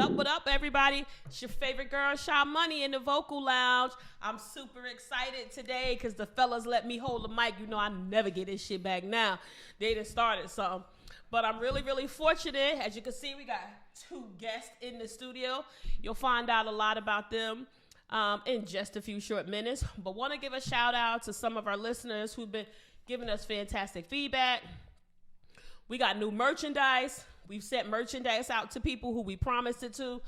What up, everybody? It's your favorite girl, Sha-Money, in the vocal lounge. I'm super excited today because the fellas let me hold the mic. You know I never get this shit back now. They done started something. But I'm really, really fortunate. As you can see, we got two guests in the studio. You'll find out a lot about them in just a few short minutes. But want to give a shout out to some of our listeners who've been giving us fantastic feedback. We got new merchandise. We've sent merchandise out to people who we promised it to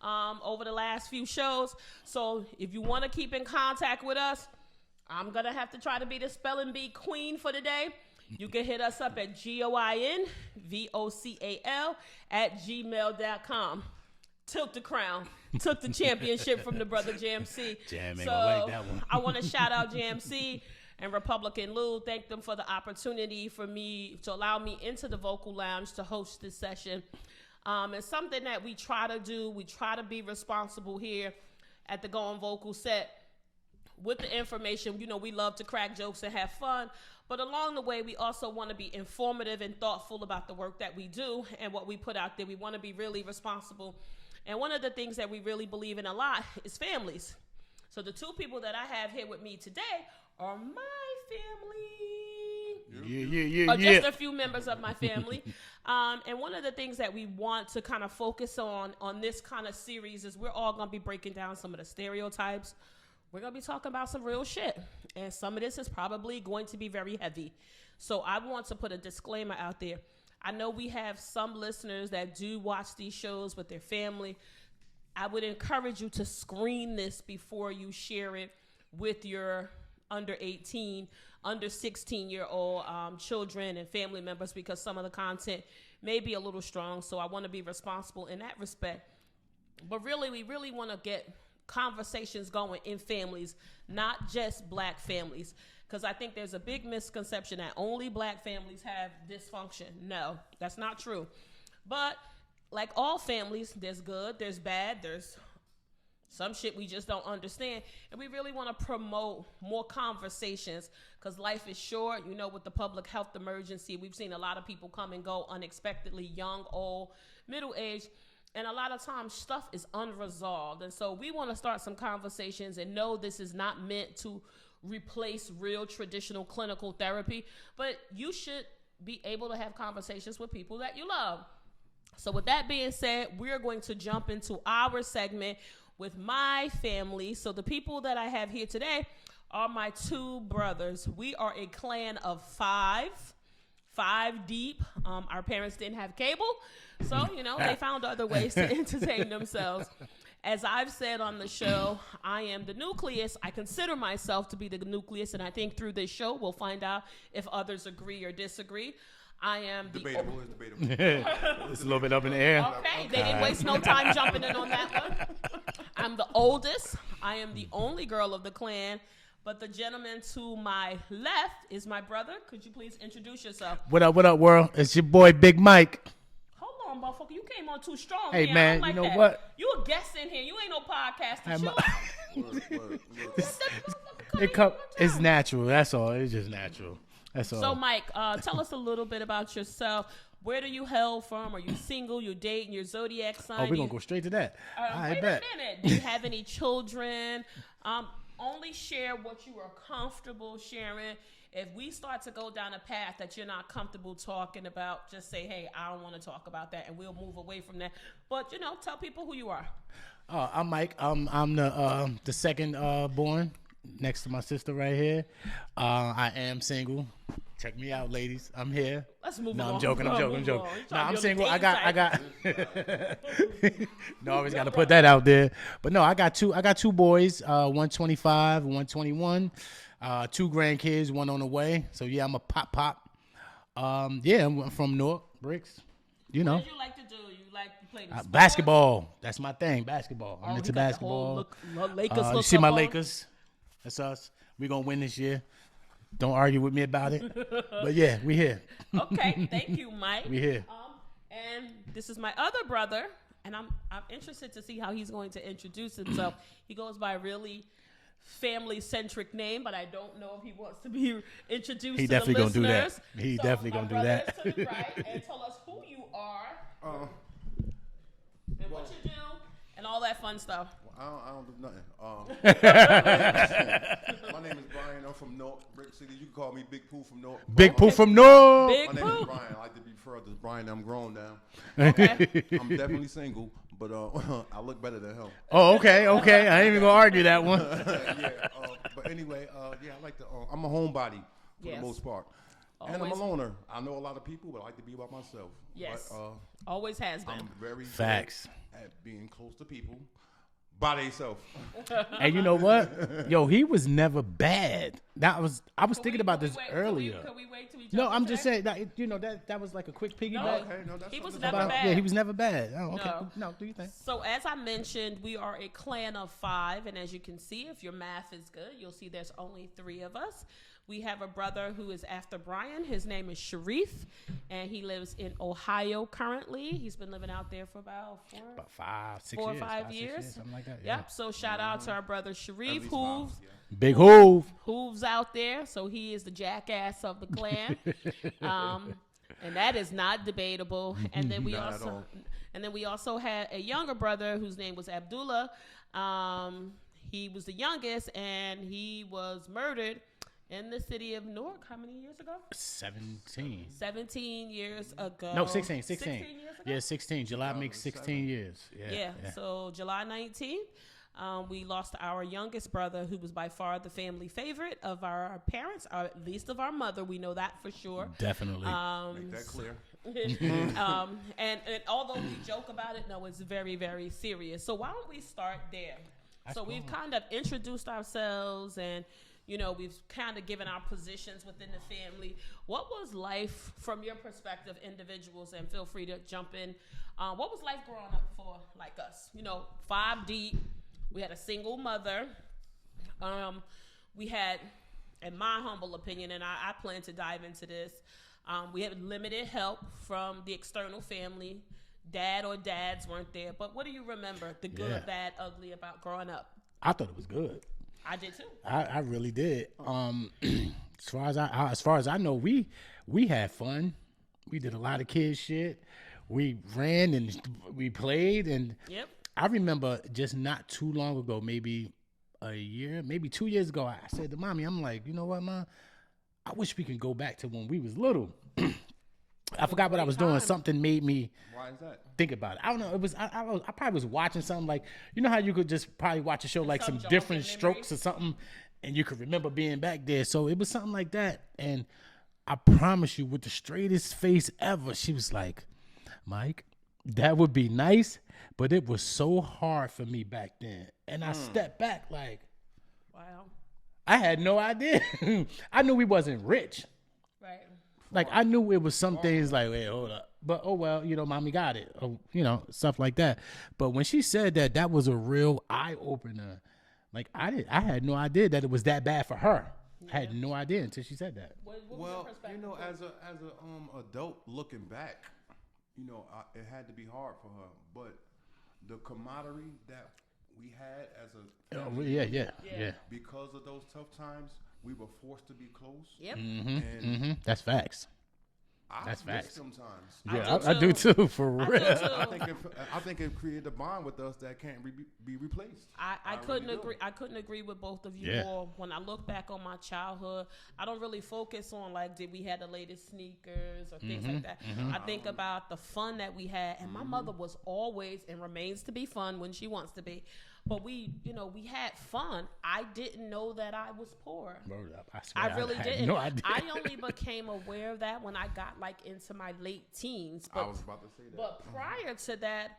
over the last few shows. So if you want to keep in contact with us, I'm going to have to try to be the spelling bee queen for the day. You can hit us up at goinvocal@gmail.com. Tilt the crown. Took the championship from the brother JMC. Jam ain't So gonna like that one. I want to shout out JMC and Republican Lou. Thank them for the opportunity for me to allow me into the vocal lounge to host this session. It's something that we try to do. We try to be responsible here at the Going Vocal set with the information. You know, we love to crack jokes and have fun, but along the way, we also want to be informative and thoughtful about the work that we do and what we put out there. We want to be really responsible. And one of the things that we really believe in a lot is families. So the two people that I have here with me today are my family. Or just a few members of my family. And one of the things that we want to kind of focus on this kind of series is we're all going to be breaking down some of the stereotypes. We're going to be talking about some real shit. And some of this is probably going to be very heavy. So I want to put a disclaimer out there. I know we have some listeners that do watch these shows with their family. I would encourage you to screen this before you share it with your under 18, under 16-year-old children and family members, because some of the content may be a little strong. So I want to be responsible in that respect. But really, we really want to get conversations going in families, not just black families, because I think there's a big misconception that only black families have dysfunction. No, that's not true. But like all families, there's good, there's bad, there's some shit we just don't understand. And we really want to promote more conversations because life is short. You know, with the public health emergency, we've seen a lot of people come and go unexpectedly, young, old, middle age. And a lot of times stuff is unresolved. And so we want to start some conversations and know this is not meant to replace real traditional clinical therapy, but you should be able to have conversations with people that you love. So with that being said, we're going to jump into our segment with my family. So the people that I have here today are my two brothers. We are a clan of five deep. Our parents didn't have cable, so, you know, they found other ways to entertain themselves. As I've said on the show, I am the nucleus. I consider myself to be the nucleus, and I think through this show, we'll find out if others agree or disagree. I am debatable. It's a little bit up in the air. Okay, they didn't waste no time jumping in on that one. I'm the oldest. I am the only girl of the clan. But the gentleman to my left is my brother. Could you please introduce yourself? What up, world? It's your boy, Big Mike. Hold on, motherfucker. You came on too strong. Hey, man, you know that. what? You a guest in here. You ain't no podcaster. It's natural. That's all. It's just natural. That's all. So, Mike, tell us a little bit about yourself. Where do you hail from? Are you single? You're dating? Your zodiac sign? Oh, we're going to go straight to that. Wait a minute. Do you have any children? Only share what you are comfortable sharing. If we start to go down a path that you're not comfortable talking about, just say, hey, I don't want to talk about that, and we'll move away from that. But, you know, tell people who you are. I'm Mike. I'm the second born next to my sister right here. I am single. Check me out, ladies. I'm here. Let's move no, on. I'm joking. No, I'm single. I got. No, I always got to brother. put that out there. But no, I got two boys. 125, 121. 2 grandkids, one on the way. So yeah, I'm a pop. Yeah, I'm from Newark, Bricks. You know. What do you like to do? You like to play the sports? Basketball. That's my thing. Basketball. I'm into basketball. Lakers you see my Lakers? That's us. We're gonna win this year. Don't argue with me about it. But yeah, we here. Okay, thank you, Mike. We here. And this is my other brother, and I'm interested to see how he's going to introduce himself. He goes by a really family-centric name, but I don't know if he wants to be introduced He to definitely the gonna do that. listeners. He definitely gonna do that. To the right, and tell us who you are and what you do. all that fun stuff. I don't do nothing. My name is Brian. I'm from North Brick City. You can call me Big Pooh from North. Big Pooh from North. Big My name Pooh. is Brian. I like to be referred to as Brian. I'm grown now. Okay. I'm definitely single, but I look better than him. Oh, okay. I ain't even gonna argue that one. But anyway, yeah, I like to. I'm a homebody for Yes. the most part. And I'm a Always. loner. I know a lot of people, but I like to be by myself. Yes. But, Always has been. I'm very Facts. good at being close to people by themselves. And you know what? Yo, he was never bad. I was thinking about this earlier. Can we wait till we No, jump I'm into just that? saying that was like a quick piggyback. No. Okay, no, that's He was something never about- bad. Yeah, he was never bad. Oh, okay. No. No, do you think? So as I mentioned, we are a clan of 5, and as you can see, if your math is good, you'll see there's only 3 of us. We have a brother who is after Brian. His name is Sharif, and he lives in Ohio currently. He's been living out there for about 4 or 5 years. Something like that. Yep. So shout out to our brother At Sharif, least who's 5, yeah. Big Hoove. Hooves out there, so he is the jackass of the clan, and that is not debatable. And then we Not at also, all. and then we also had a younger brother whose name was Abdullah. He was the youngest, and he was murdered in the city of Newark. How many years ago? 17. 17 years ago. No, 16. 16 years ago? Yeah, 16. July makes 16 years. Yeah. So July 19th, we lost our youngest brother, who was by far the family favorite of our parents, or at least of our mother. We know that for sure. Definitely. Make that clear. And although we joke about it, no, it's very, very serious. So why don't we start there? So we've kind of introduced ourselves, and we've kind of given our positions within the family. What was life from your perspective, individuals, and feel free to jump in. What was life growing up for like us? 5 deep. We had a single mother. We had, in my humble opinion, and I plan to dive into this, we had limited help from the external family. Dad or dads weren't there. But what do you remember, the good, bad, ugly, about growing up? I thought it was good. I did too. I really did. As far as I know, we had fun. We did a lot of kid shit. We ran and we played, and Yep. I remember just not too long ago, maybe a year, maybe 2 years ago, I said to Mommy, I'm like, you know what, Mom? I wish we could go back to when we was little. I forgot what I was doing. Something made me Why is that? think about it. I don't know. It was I probably was watching something like, how you could just probably watch a show like some jog different your strokes or something, and you could remember being back there. So it was something like that. And I promise you, with the straightest face ever, she was like, Mike, that would be nice, but it was so hard for me back then. And I stepped back like, Wow. I had no idea. I knew we wasn't rich. Right. Like, I knew it was some things like, wait, hold up. But, oh, well, Mommy got it. Or, stuff like that. But when she said that, that was a real eye-opener. Like, I had no idea that it was that bad for her. I had no idea until she said that. What was your Well, perspective? as a adult looking back, it had to be hard for her. But the camaraderie that we had as a Oh, family, yeah. because of those tough times, we were forced to be close. Yep. And That's facts. That's facts. facts sometimes. Yeah, I I do do too. too, for I do real. too. I think it created a bond with us that can't be replaced. I couldn't really do. agree. I couldn't agree with both of you Yeah. more. When I look back on my childhood, I don't really focus on like did we have the latest sneakers or things like that. I think about the fun that we had, and my mother was always and remains to be fun when she wants to be. But we had fun. I didn't know that I was poor. Word up. I swear, I really had didn't. No idea. I only became aware of that when I got like into my late teens. I But was about to say that. but prior to that,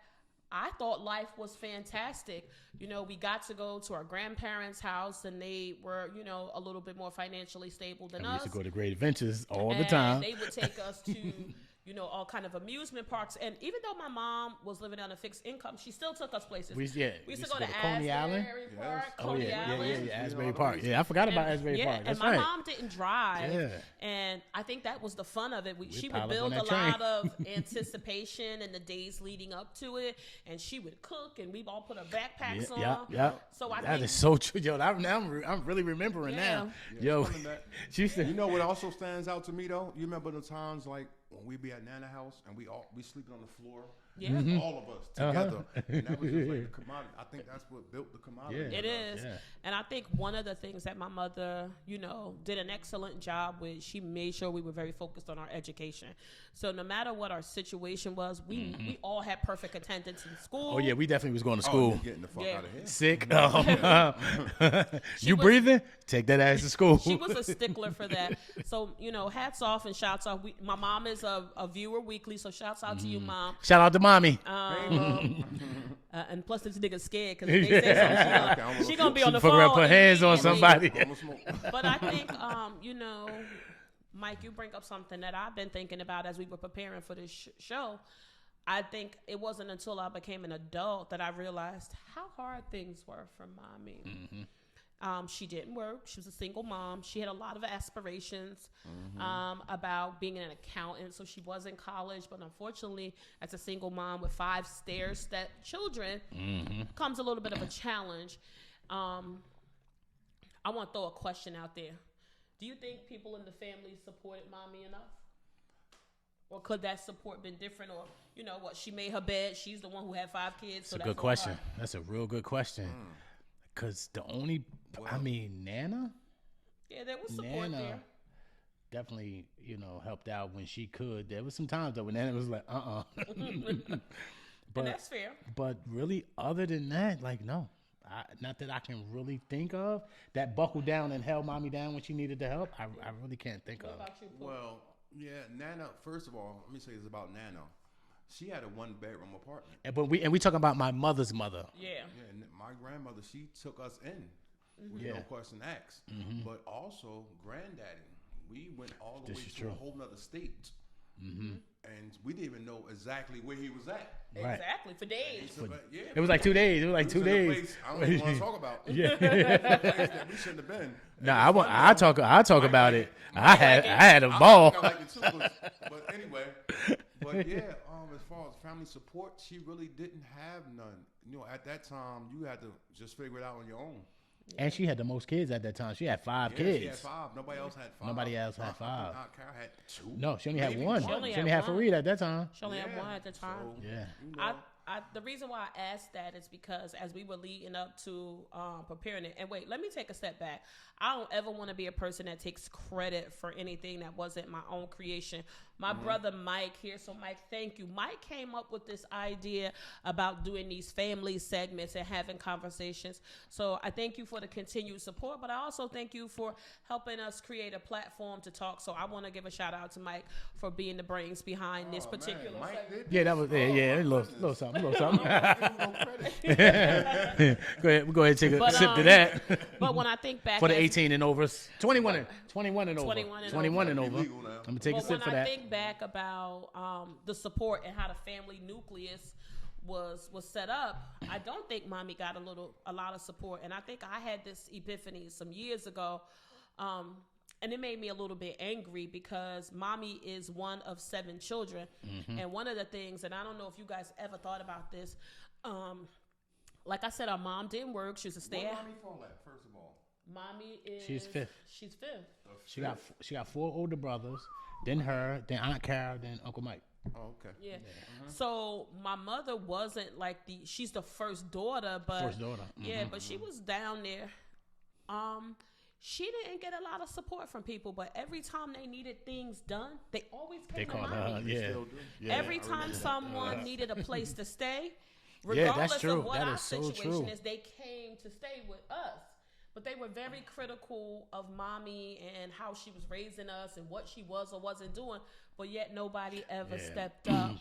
I thought life was fantastic. We got to go to our grandparents' house, and they were, a little bit more financially stable than we us. used to go to Great Adventures all the And time. they would take us to, all kind of amusement parks. And even though my mom was living on a fixed income, she still took us places. We used to go to Asbury Coney Island. Park, Yes. Oh, Coney yeah, Island. Asbury Park. Yeah, I forgot about Asbury Yeah, Park. That's and my right. mom didn't drive. Yeah. And I think that was the fun of it. She pile would up on build a that train. lot of anticipation in the days leading up to it, and she would cook, and we all put our backpacks on. Yeah. So I That think is so true. Yo, I'm really remembering now. Yeah, Yo, it's funny that- she said, You know what also stands out to me though? You remember the times like when we be at Nana house and we sleeping on the floor, Yeah. all of us together, and that was just like the commodity. I think that's what built the commodity. Yeah. It is. Yeah. And I think one of the things that my mother, did an excellent job with, she made sure we were very focused on our education. So no matter what our situation was, we all had perfect attendance in school. Oh yeah, we definitely was going to Oh, school. you getting the fuck Yeah. out of here. Sick. You was- breathing? Take that ass to school. She was a stickler for that. So, hats off and shouts out. My mom is a viewer weekly, so shouts out to you, Mom. Shout out to mommy. Hey, Mom. And plus, this nigga's scared because if they say something, she gonna be on the Fuck phone. around, put hands on immediately. somebody. I'ma smoke. But I think, Mike, you bring up something that I've been thinking about as we were preparing for this show. I think it wasn't until I became an adult that I realized how hard things were for mommy. She didn't work. She was a single mom. She had a lot of aspirations about being an accountant. So she was in college, but unfortunately, as a single mom with 5 stair-step children, comes a little bit of a challenge. I want to throw a question out there. Do you think people in the family supported mommy enough? Or could that support been different? Or, she made her bed. She's the one who had 5 kids. That's a good question. That's a real good question. Because Nana Yeah, there was support there. definitely, helped out when she could. There was some times though when Nana was like, And that's fair. But really, other than that, like, no. Not that I can really think of that buckled down and held mommy down when she needed the help. I really can't think What of. about you, Pooh? Well, yeah, Nana. First of all, let me say this about Nana. She had a 1-bedroom apartment. And we talking about my mother's mother. Yeah. Yeah, and my grandmother, she took us in with Yeah. no question asked. But also, granddaddy, we went all the This way is to true. a whole nother state. And we didn't even know exactly where he was at. Right. Exactly, for days. So, but, yeah, It was like 2 days. It was like we 2 was in a days. place I don't even want to talk about. Yeah. A place that we shouldn't have been. Nah, I talk about it. I had a I ball. think I like it too, but anyway. But yeah, as far as family support, she really didn't have none. At that time, you had to just figure it out on your own. And she had the most kids at that time. She had 5 Yeah, kids. she had 5. Nobody else had 5. Nobody else had Aunt 5. Carol had 2. No, she only had Maybe 1. She only She had only had one. Fareed at that time. She only had one at the time. So, Yeah. you know, The reason why I asked that is because as we were leading up to preparing it, and wait, let me take a step back. I don't ever want to be a person that takes credit for anything that wasn't my own creation. My brother Mike here, so Mike, thank you. Mike came up with this idea about doing these family segments and having conversations. So I thank you for the continued support, but I also thank you for helping us create a platform to talk. So I want to give a shout out to Mike for being the brains behind this particular Mike segment. did Yeah, that was a little something. I don't give him no credit. Go ahead and take a But, sip to that. But when I think back For the as- 18 and overs. 21 and over. 21 and 21 and over. Illegal now. I'm going to take a But sip when for I that. think back about the support and how the family nucleus was set up, I don't think mommy got a lot of support. And I think I had this epiphany some years ago. And it made me a little bit angry because mommy is one of 7 children. And one of the things, and I don't know if you guys ever thought about this, like I said, our mom didn't work. She was a stay What at mommy fall at, first of all? Mommy is... She's 5th. She's 5th. She got 4 older brothers, then her, then Aunt Carol, then Uncle Mike. Oh, okay. Yeah. So my mother wasn't like she's the first daughter, but First daughter. yeah, but she was down there. She didn't get a lot of support from people, but every time they needed things done, they always came They to called mommy. her. Yeah. Still do. Yeah. Every time someone needed a place to stay, Yeah, regardless that's true. of what That our is so situation true. is, they came to stay with us. But they were very critical of mommy and how she was raising us and what she was or wasn't doing. But yet nobody ever Yeah. stepped up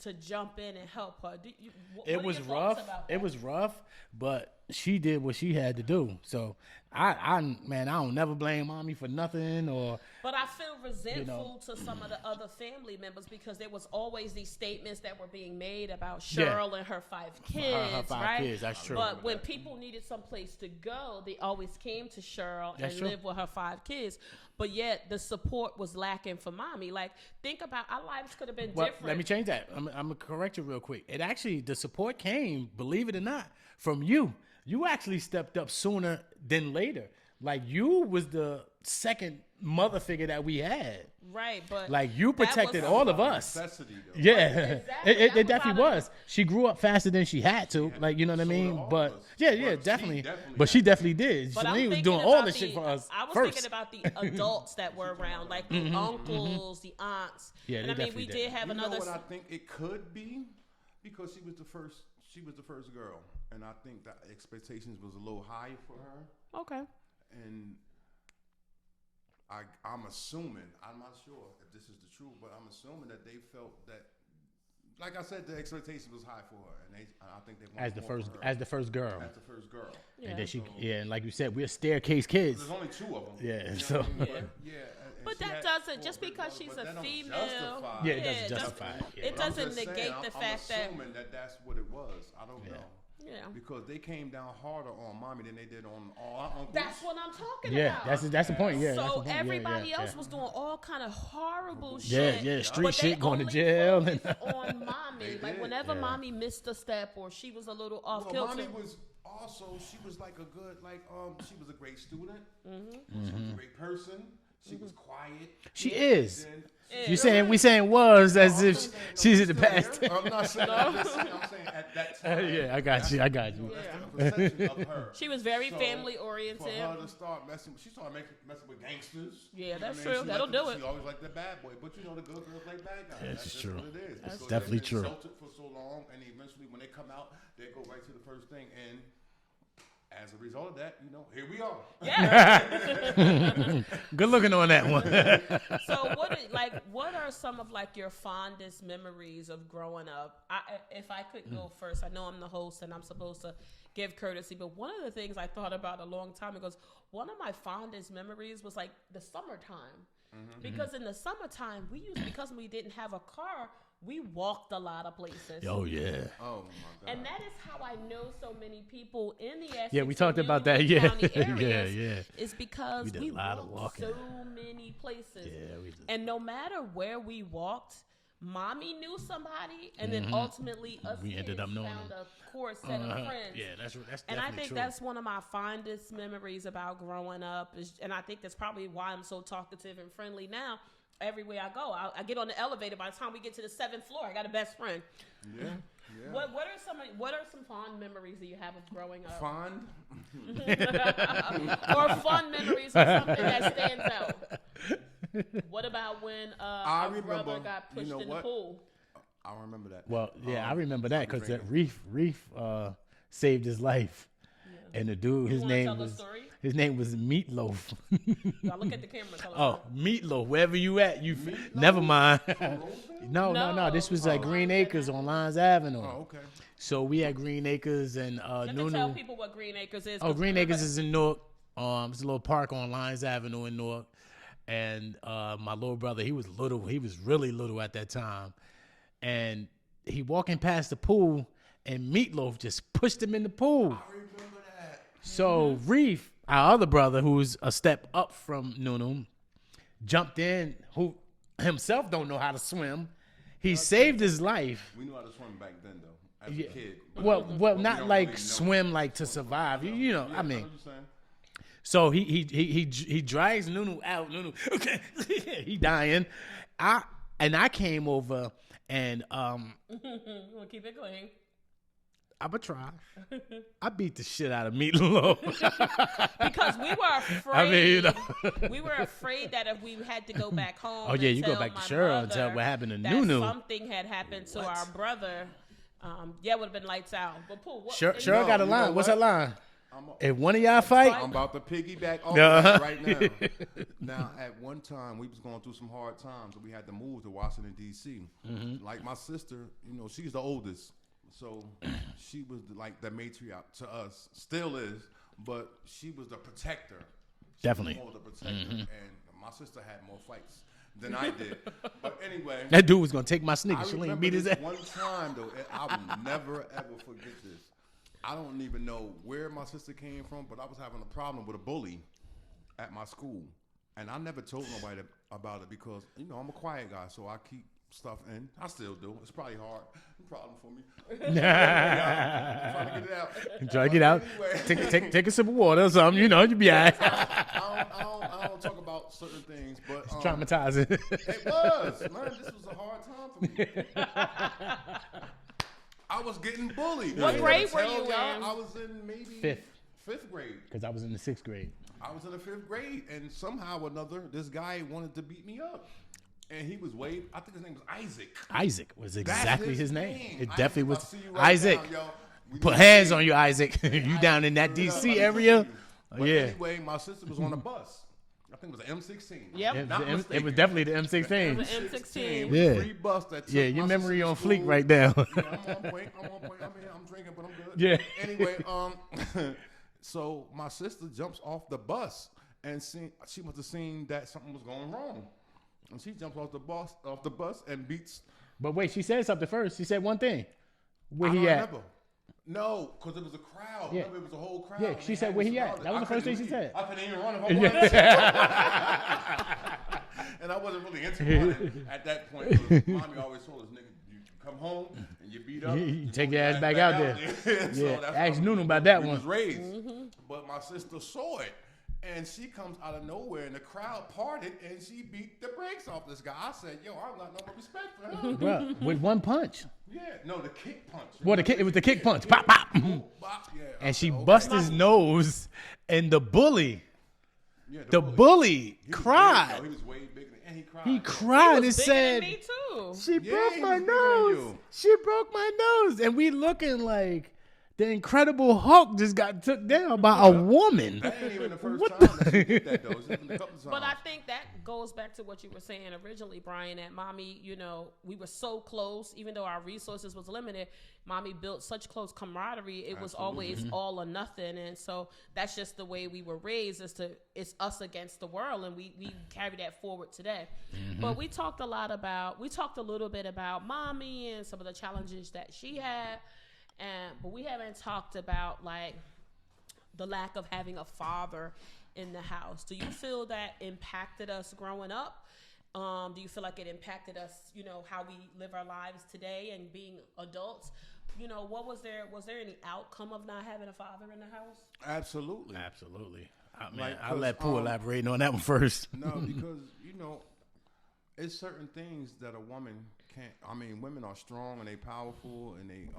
to jump in and help her. What It are was your thoughts rough. about It that? was rough, but she did what she had to do. So I don't never blame mommy for nothing or But I feel resentful to some of the other family members because there was always these statements that were being made about Yeah. Cheryl and her 5 kids, her 5 right? kids, that's true. But when people needed some place to go, they always came to Cheryl That's and true. lived with her 5 kids. But yet the support was lacking for mommy. Like, think about our lives could have been Well, different. let me change that. I'm gonna correct you real quick. It actually, the support came, believe it or not, from you. You actually stepped up sooner than later. Like you was the second mother figure that we had. Right, but Like you that protected was- all of us. Necessity, though. Yeah, Exactly. it That was definitely out of- was. She grew up faster than she had to. Like you know what I So did mean? all But of us. yeah, But she definitely. definitely But she had- definitely did. But I'm She was thinking doing all about the shit for us I was first. thinking about the adults that were around, like the uncles, the aunts. Yeah, and they I mean, definitely we did. did have You know another. what I think it could be? Because she was the first. She was the first girl, and I think that expectations was a little high for her. Okay. And I'm assuming, I'm not sure if this is the truth, but I'm assuming that they felt that, like I said, the expectation was high for her, and I think they wanted as the more first for her. as the first girl. As the first girl. Yeah. And then and like you said, we're staircase kids. There's only two of them. Yeah, You know so- what I mean? Yeah. But, yeah. and But she that had doesn't four just big because brothers, she's but a that don't female. justify Yeah, it Yeah, doesn't just- justify it. Yeah. it But I'm doesn't just saying, negate the fact that. I'm assuming that that's what it was. I don't know. Yeah. Because they came down harder on mommy than they did on all our uncles. That's what I'm talking Yeah, about. that's the point. Yeah, that's the So point. Yeah, everybody yeah, else yeah. was doing all kind of horrible Yeah, shit. yeah, street but they shit, going to only jail and- focused on mommy. They Like did. whenever Yeah. mommy missed a step or she was a little off Well, kilter. mommy was also, she was like a good, she was a great student. Mm-hmm. She was a great person. She was quiet. She is. Then, We saying was as if she's in the past. I'm not saying, I'm just saying, I'm saying at that time. Yeah, I got you. I got You you. know, that's the perception of her. She was very So, family For oriented. her to start messing, she started messing with gangsters. Yeah, You know that's what I mean? true. She That'll liked do it. She always liked the bad boy, but you know the good girls like bad guys. Yes, That's it's just true. what it is. That's So definitely they've true. been insulted for so long, and eventually when they come out, they go right to the first thing, and as a result of that, you know, here we are. Yeah. Good looking on that one. So what are some of like your fondest memories of growing up? If I could go first, I know I'm the host and I'm supposed to give courtesy, but one of the things I thought about a long time ago is one of my fondest memories was like the summertime. Because in the summertime, because we didn't have a car, we walked a lot of places. Oh yeah. Oh my God. And that is how I know so many people in the Essex Yeah, we talked and about that. Union Yeah, County yeah, areas yeah. is because We did we a lot of walked walking. so many places. Yeah, we did. And no matter where we walked, mommy knew somebody, and then ultimately us We ended kids up knowing found them. a core set of friends. Yeah, that's And I definitely think true. that's one of my fondest memories about growing up. And I think that's probably why I'm so talkative and friendly now. Everywhere I go, I get on the elevator. By the time we get to the 7th floor, I got a best friend. Yeah. Yeah. What are some fond memories that you have of growing up? Fond? Or fun memories of something that stands out? What about when our brother remember, got pushed you know in what? the pool? I remember that. Well, yeah, I remember that because Reagan. Reef saved his life, and the dude, his wanna name tell the was story? Meatloaf. Y'all look at the camera. Tell us. Oh, Meatloaf, wherever you at, never mind. No. This was at Green Acres on Lyons Avenue. Oh, okay. So we had Green Acres and You have to Nunu. tell people what Green Acres is. Oh, 'cause Green Acres everybody- is in Newark. It's a little park on Lyons Avenue in Newark. And my little brother, he was little. He was really little at that time. And he walking past the pool, and Meatloaf just pushed him in the pool. I remember that. So Reef, our other brother, who's a step up from Nunu, jumped in. Who himself don't know how to swim. He saved his life. We knew how to swim back then, though, as Yeah. a kid. Well, we not don't like really know. swim like to survive. You know, Yeah, I mean. know what you're saying. So he drags Nunu out. Nunu, okay, he dying. I came over and We'll keep it clean. I'ma try. I beat the shit out of Meatloaf. Because we were afraid. I mean, you know. We were afraid that if we had to go back home. Oh, yeah, and you go tell back to my Cheryl and tell brother what happened to that Nunu. Something had happened to our brother. Yeah, it would have been lights out. But Pooh, what? Cheryl No, got a you know line. What's what? her line? I'm If one of y'all fight, I'm about to piggyback off No. that right now. Now, at one time, we was going through some hard times, and we had to move to Washington, D.C. Like my sister, you know, she's the oldest. So she was like the matriarch to us, still is, but she was the protector. She Definitely. was more the protector, and my sister had more fights than I did. But anyway, that dude was gonna take my I sneakers. She ain't remember beat his this ass. one time though, and I will never ever forget this. I don't even know where my sister came from, but I was having a problem with a bully at my school, and I never told nobody about it because you know I'm a quiet guy, so I keep stuff in. I still do. It's probably hard. Problem for me. I'm trying to get it out. Try to get out. Anyway. Take a sip of water or something. You be all right. I don't talk about certain things, but It's traumatizing. it was, man. This was a hard time for me. I was getting bullied. What grade were you in? I was in maybe fifth grade. Because I was in the 6th grade. I was in the 5th grade, and somehow or another, this guy wanted to beat me up. And he was I think his name was Isaac. Isaac was exactly his name. It definitely was. Right Isaac. now, Put hands on you, Isaac. You down in that DC area? But anyway, my sister was on a bus. I think it was an M16. Yep. It was definitely the M16. It was an M16. Yeah. Free bus that took Your my memory sister on to fleek school. right now. Yeah, I'm on point. I'm drinking, but I'm good. Yeah. Anyway, so my sister jumps off the bus and she must have seen that something was going wrong. And she jumps off the bus and beats. But wait, she said something first. She said one thing. Where I he don't at? remember. No, because it was a crowd. Yeah. Remember, it was a whole crowd. Yeah, she said where he at. That was the first thing she said. I couldn't even run if I wanted to. And I wasn't really into running at that point. 'Cause Mommy always told us, nigga, you come home and you beat up. You take your ass back out there. So Yeah, that's ask how Nunu about that we one. was raised. But my sister saw it. And she comes out of nowhere, and the crowd parted, and she beat the brakes off this guy. I said, "Yo, I got no more respect for him." Bruh, with one punch. Yeah, no, the kick punch. Well, it was the kick punch. Pop, pop. Bop, yeah. I And she said, okay. bust his nose, and the bully, Yeah, the bully. bully He was cried. big, though. He was way bigger, and he cried. He cried and Bigger said, than me too. "She Yeah, broke he my was bigger than nose. you. She broke my nose." And we looking like the Incredible Hulk just got took down by a woman. That ain't even the first What time that she did that, though. It's been a couple times. But I think that goes back to what you were saying originally, Brian, that Mommy, we were so close, even though our resources was limited. Mommy built such close camaraderie. It was always all or nothing. And so that's just the way we were raised, it's us against the world. And we carry that forward today. But we talked a little bit about Mommy and some of the challenges that she had. But we haven't talked about like the lack of having a father in the house. Do you feel that impacted us growing up? Do you feel like it impacted us, how we live our lives today and being adults? Was there any outcome of not having a father in the house? Absolutely. I'll let Pooh elaborate on that one first. No, because, it's certain things that a woman can't. I mean, women are strong and they powerful and they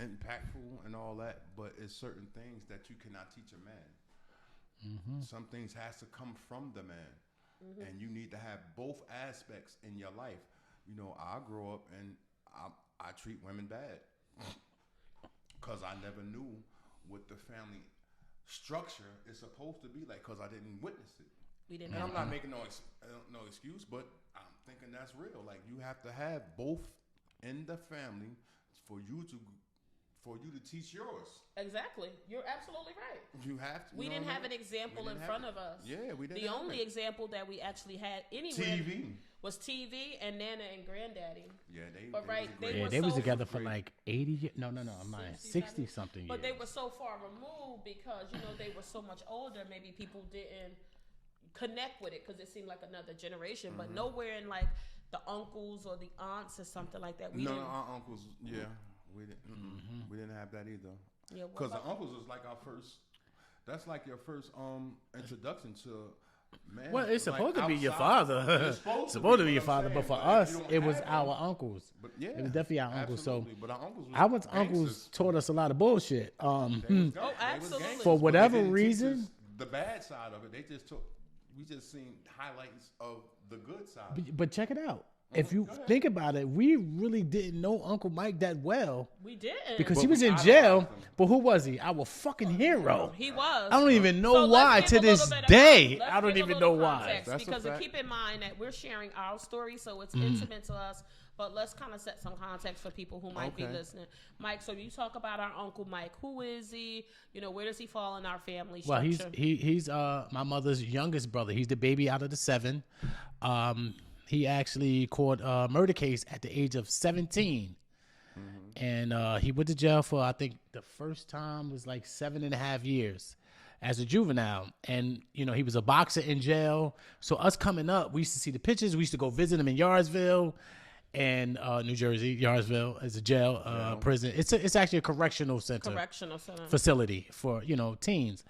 impactful and all that, but it's certain things that you cannot teach a man. Some things has to come from the man, and you need to have both aspects in your life. I grow up and I treat women bad because I never knew what the family structure is supposed to be like because I didn't witness it. We didn't. And I'm not making no excuse, but I'm thinking that's real. Like you have to have both in the family for you to teach yours. Exactly. You're absolutely right. You have to. We didn't have an example in front of us. Yeah, we didn't. The only example that we actually had anywhere TV was TV and Nana and Granddaddy. Yeah, They was together for like 80 years. No, I'm lying. 60 something years. But they were so far removed because they were so much older. Maybe people didn't connect with it because it seemed like another generation. But nowhere in like the uncles or the aunts or something like that. No, our uncles. Yeah. We didn't. We didn't have that either. Yeah, because the uncles was like our first. That's like your first introduction to man. Well, it's supposed to be your outside. father. It's supposed to be your what I'm father, saying, but for if us, you don't it was have our them- uncles. But yeah, It was definitely our uncles. So absolutely. But our uncles was our uncles gangsters. taught us a lot of bullshit. They was absolutely. gangsters, For but whatever they didn't teach reason- us the bad side of it. They just took. We just seen highlights of the good side. But check it out. If you think about it, we really didn't know Uncle Mike that well We didn't. because But he was we in idolized jail. him. But who was he? Our fucking hero. He was. I don't even know So let's why give to a little this bit of- day. let's I don't give a even little know why. context, That's a because fact. keep in mind that we're sharing our story, so it's intimate to us. But let's kind of set some context for people who might be Okay. listening. Mike, so you talk about our Uncle Mike. Who is he? Where does he fall in our family Well, structure? he's my mother's youngest brother. He's the baby out of the 7. He actually caught a murder case at the age of 17. And he went to jail for, I think the first time was like 7.5 years as a juvenile. And, he was a boxer in jail. So us coming up, we used to see the pictures. We used to go visit him in Yardsville. in New Jersey, Yardsville, is a jail, prison. It's actually a correctional facility for teens,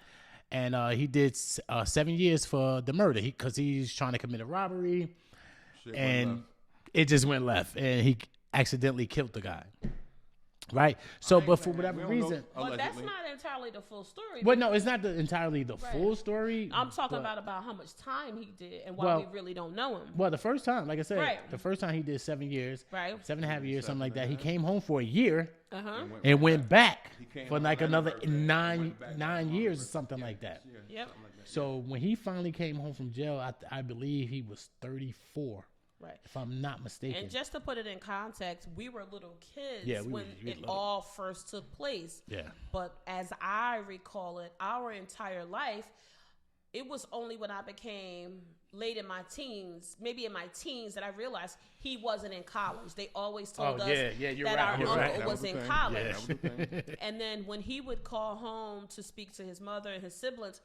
and he did 7 years for the murder because he's trying to commit a robbery, and it just went left, and he accidentally killed the guy. Right. So, but for whatever reason, but that's not entirely the full story. Well, no, it's not entirely the full story. I'm talking about how much time he did and why we really don't know him. Well, the first time, like I said, the first time he did 7 years, 7.5 years, something like that. He came home for a year and went back for like another nine years or something like that. Yep. So when he finally came home from jail, I believe he was 34. Right. If I'm not mistaken. And just to put it in context, we were little kids when it all first took place. Yeah. But as I recall it, our entire life, it was only when I became late in my teens, maybe in my teens, that I realized he wasn't in college. They always told us that our uncle was in college. And then when he would call home to speak to his mother and his siblings,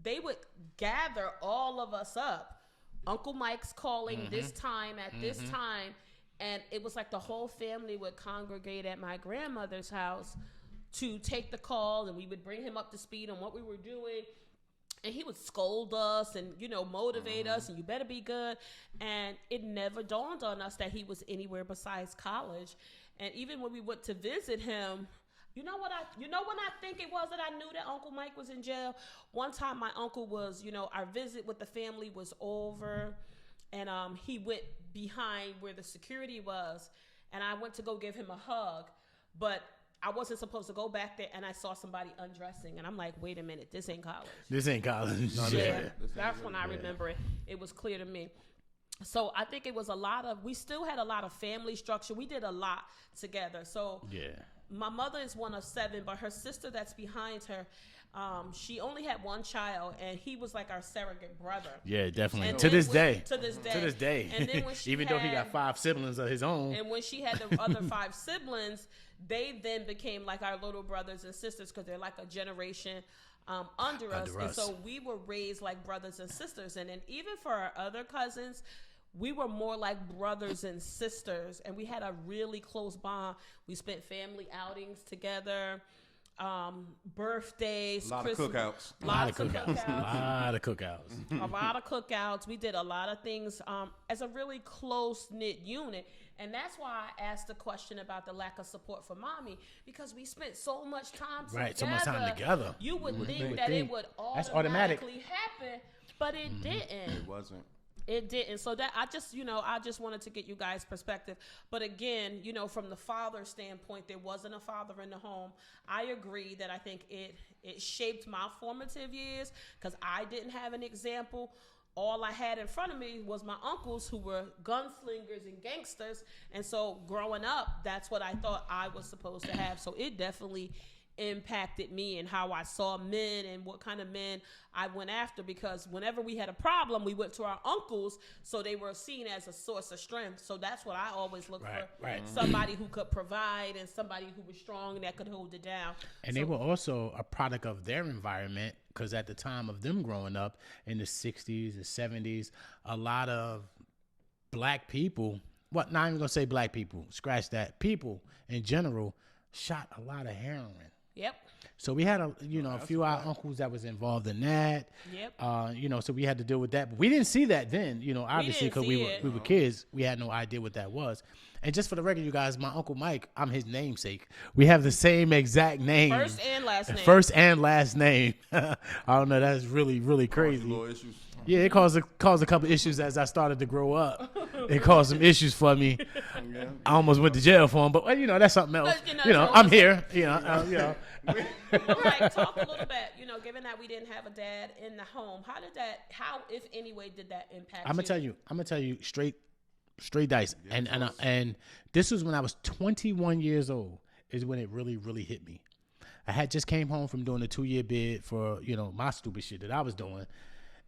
they would gather all of us up. Uncle Mike's calling this time at this time, and it was like the whole family would congregate at my grandmother's house to take the call, and we would bring him up to speed on what we were doing, and he would scold us and motivate us, and you better be good. And it never dawned on us that he was anywhere besides college. And even when we went to visit him, when I think it was that I knew that Uncle Mike was in jail? One time my uncle was, our visit with the family was over, and he went behind where the security was, and I went to go give him a hug, but I wasn't supposed to go back there, and I saw somebody undressing, and I'm like, wait a minute, this ain't college. This ain't college. That's when I remember it. It was clear to me. So I think it was we still had a lot of family structure. We did a lot together. So my mother is one of 7, but her sister that's behind her, she only had one child, and he was like our surrogate brother. Yeah, definitely. And to this day. To this day. And then when even though he got 5 siblings of his own. And when she had the other 5 siblings, they then became like our little brothers and sisters because they're like a generation under us. And so we were raised like brothers and sisters. And then even for our other cousins, we were more like brothers and sisters, and we had a really close bond. We spent family outings together, birthdays, a lot Christmas, of cookouts. A lot of cookouts. We did a lot of things as a really close-knit unit. And that's why I asked the question about the lack of support for mommy, because we spent so much time together. Right, so much time together. You would think that it would automatically happen, but it didn't. It wasn't. It didn't. So that I just wanted to get you guys' perspective. But again, from the father standpoint, there wasn't a father in the home. I agree that I think it shaped my formative years because I didn't have an example. All I had in front of me was my uncles who were gunslingers and gangsters. And so growing up, that's what I thought I was supposed to have. So it definitely impacted me and how I saw men and what kind of men I went after, because whenever we had a problem, we went to our uncles, so they were seen as a source of strength. So that's what I always looked for. Right. Somebody who could provide and somebody who was strong and that could hold it down. And they were also a product of their environment, because at the time of them growing up in the 60s and 70s, a lot of black people, not even gonna say black people, scratch that, people in general shot a lot of heroin. Yep. So we had a few of our uncles that was involved in that. Yep. So we had to deal with that. But we didn't see that then, obviously, because we were kids. We had no idea what that was. And just for the record, you guys, my Uncle Mike, I'm his namesake. We have the same exact name. First and last name. First and last name. I don't know. That's really, really crazy. Little issues. Yeah, it caused a couple issues as I started to grow up. It caused some issues for me. I almost went to jail for them, but that's something else. I'm here. All right, talk a little bit. Given that we didn't have a dad in the home, how, if any way, did that impact you? I'm gonna tell you straight dice. And this was when I was 21 years old. Is when it really, really hit me. I had just came home from doing a 2-year bid for my stupid shit that I was doing.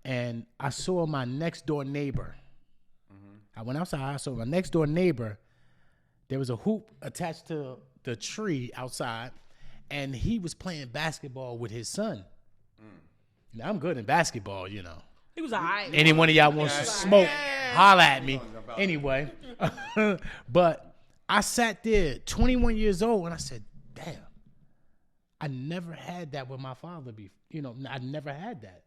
And I saw my next door neighbor. I went outside. I saw my next door neighbor. There was a hoop attached to the tree outside, and he was playing basketball with his son. Now, I'm good in basketball, He was all right. Any one of y'all wants to smoke? holla at me. About Anyway, but I sat there, 21 years old, and I said, damn, I never had that with my father. I never had that.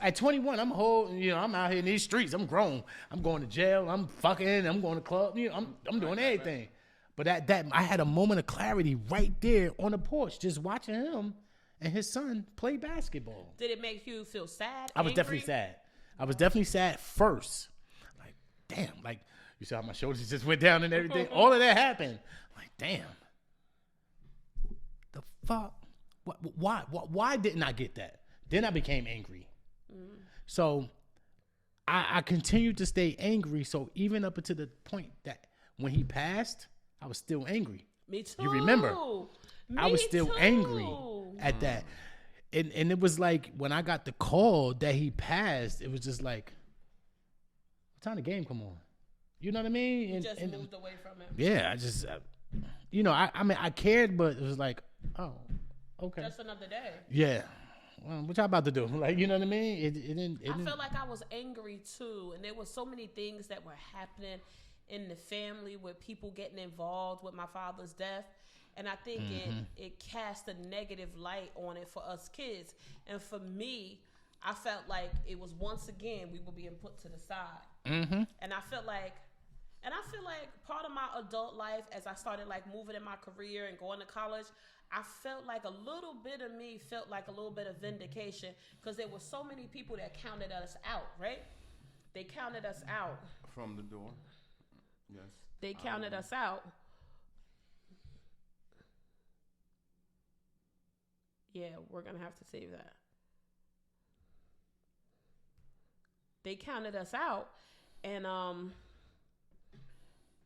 At 21, I'm I'm out here in these streets. I'm grown. I'm going to jail. I'm fucking. I'm going to club. I'm doing everything. But that I had a moment of clarity right there on the porch, just watching him and his son play basketball. Did it make you feel sad? I was angry? definitely sad. I was definitely sad first. Like, damn. Like, you saw how my shoulders just went down and everything. All of that happened. Like, damn. The fuck? Why didn't I get that? Then I became angry. So I continued to stay angry. So even up until the point that when he passed, I was still angry. Me too. You remember? I was still angry at that. And it was like when I got the call that he passed, it was just like, what time the game come on? You know what I mean? You just moved away from it. Yeah, I mean, I cared, but it was like, oh, okay. Just another day. Yeah. Well, what y'all about to do? Like, you know what I mean? It didn't. I felt like I was angry too, and there were so many things that were happening in the family with people getting involved with my father's death, and I think it cast a negative light on it for us kids. And for me, I felt like it was once again we were being put to the side, and I feel like part of my adult life, as I started like moving in my career and going to college, I felt like a little bit of me felt like a little bit of vindication because there were so many people that counted us out, right? They counted us out. From the door. Yes. They counted us out. Yeah, we're going to have to save that. They counted us out, and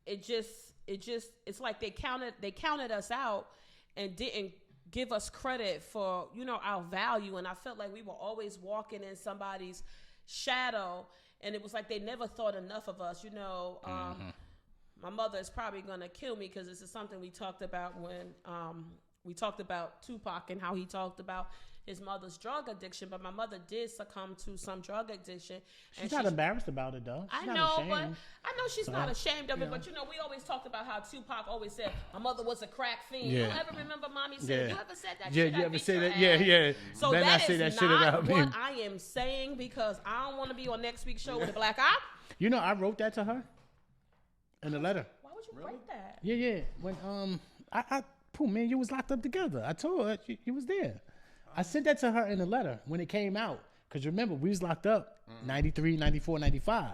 it's like they counted us out and didn't give us credit for, our value. And I felt like we were always walking in somebody's shadow, and it was like they never thought enough of us. My mother is probably going to kill me because this is something we talked about when we talked about Tupac and how he talked about his mother's drug addiction. But my mother did succumb to some drug addiction. She's not embarrassed about it, though. I know she's not ashamed of it. But, we always talked about how Tupac always said, my mother was a crack fiend. Yeah. You ever remember Mommy said, you ever said that yeah, shit? you ever say that? Yeah. So Better that not say is that not shit about me. what I am saying, because I don't want to be on next week's show with a black eye. I wrote that to her in a letter. Why would you write that? Yeah. When man, you was locked up together. I told her you was there. I sent that to her in a letter when it came out. Because remember, we was locked up 93, 94, 95.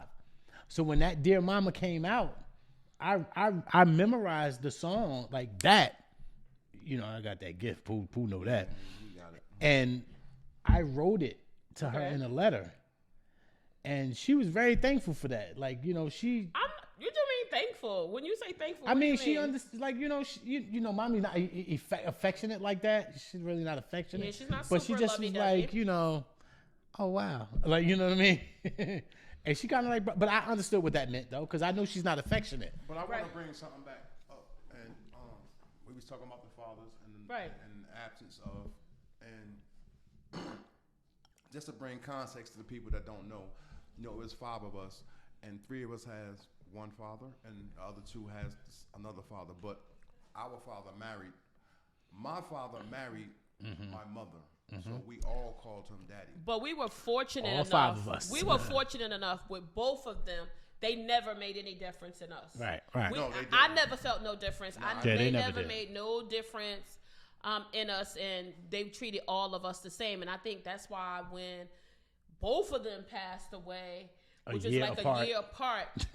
So when that Dear Mama came out, I memorized the song like that. I got that gift. Pooh know that. And I wrote it to her in a letter. And she was very thankful for that. Like, she... You do mean thankful. When you say thankful, I mean, she understands. Like, Mommy's not affectionate like that. She's really not affectionate. Yeah, she's not. But she just was like, oh wow, like, you know what I mean. And she kind of like, but I understood what that meant though, because I know she's not affectionate. But I want to bring something back up, and we was talking about the fathers and the absence of, and just to bring context to the people that don't know, it was 5 of us, and 3 of us has one father, and the other 2 has another father. But our father married. My father married my mother, so we all called him daddy. But we were fortunate enough. 5 of us. We were fortunate enough with both of them. They never made any difference in us. Right. No, I never felt no difference. they never did. made no difference in us, and they treated all of us the same. And I think that's why when both of them passed away, which is like a year apart,